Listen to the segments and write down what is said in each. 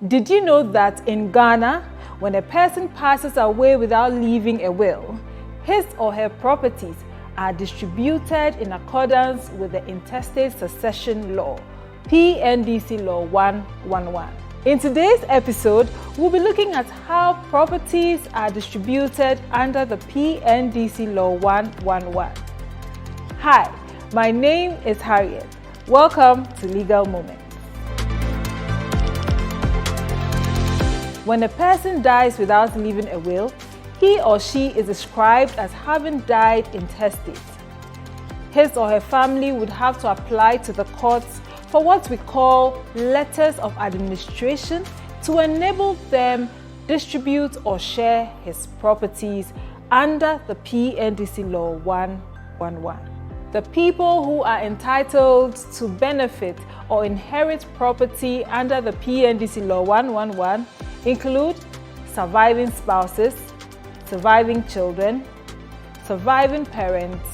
Did you know that in Ghana, when a person passes away without leaving a will, his or her properties are distributed in accordance with the Intestate Succession Law, PNDCL Law 111. In today's episode, we'll be looking at how properties are distributed under the PNDCL Law 111. Hi, my name is Harriet. Welcome to Legal Moments. When a person dies without leaving a will, he or she is described as having died intestate. His or her family would have to apply to the courts for what we call letters of administration to enable them distribute or share his properties under the PNDCL Law 111. The people who are entitled to benefit or inherit property under the PNDCL Law 111 include surviving spouses, surviving children, surviving parents,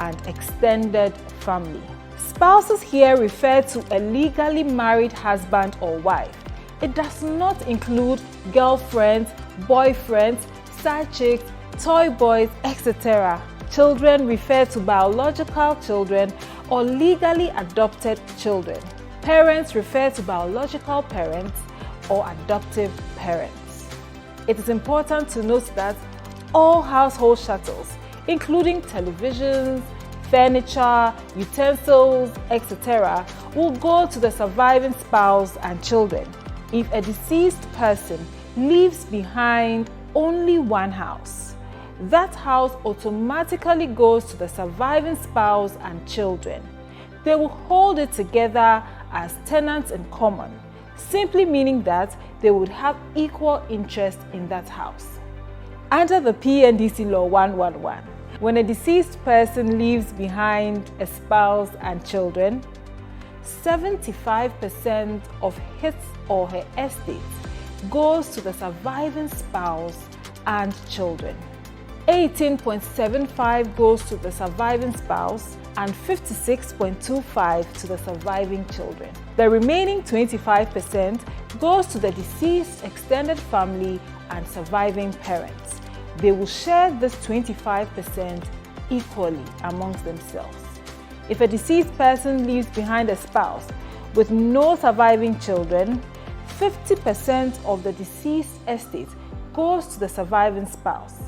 and extended family. Spouses here refer to a legally married husband or wife. It does not include girlfriends, boyfriends, side chicks, toy boys, etc. Children refer to biological children or legally adopted children. Parents refer to biological parents or adoptive parents. It is important to note that all household chattels, including televisions, furniture, utensils, etc., will go to the surviving spouse and children. If a deceased person leaves behind only one house, that house automatically goes to the surviving spouse and children. They will hold it together as tenants in common, simply meaning that they would have equal interest in that house. Under the PNDCL Law 111, when a deceased person leaves behind a spouse and children, 75% of his or her estate goes to the surviving spouse and children. 18.75% goes to the surviving spouse and 56.25% to the surviving children. The remaining 25% goes to the deceased extended family and surviving parents. They will share this 25% equally amongst themselves. If a deceased person leaves behind a spouse with no surviving children, 50% of the deceased estate goes to the surviving spouse.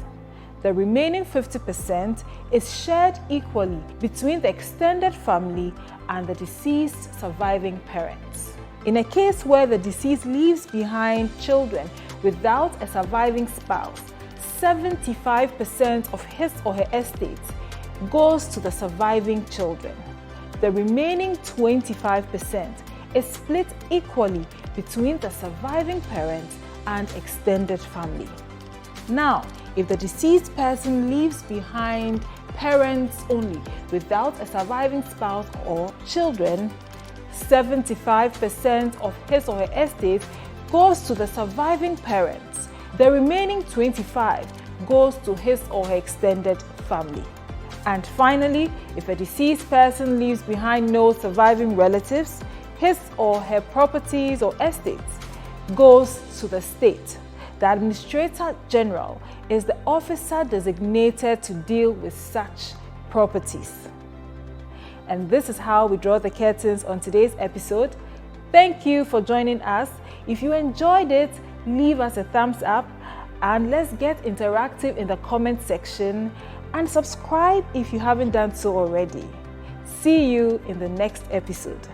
The remaining 50% is shared equally between the extended family and the deceased surviving parents. In a case where the deceased leaves behind children without a surviving spouse, 75% of his or her estate goes to the surviving children. The remaining 25% is split equally between the surviving parents and extended family. Now, if the deceased person leaves behind parents only without a surviving spouse or children, 75% of his or her estate goes to the surviving parents. The remaining 25% goes to his or her extended family. And finally, if a deceased person leaves behind no surviving relatives, his or her properties or estates goes to the state. The Administrator General is the officer designated to deal with such properties. And this is how we draw the curtains on today's episode. Thank you for joining us. If you enjoyed it, leave us a thumbs up and let's get interactive in the comment section and subscribe if you haven't done so already. See you in the next episode.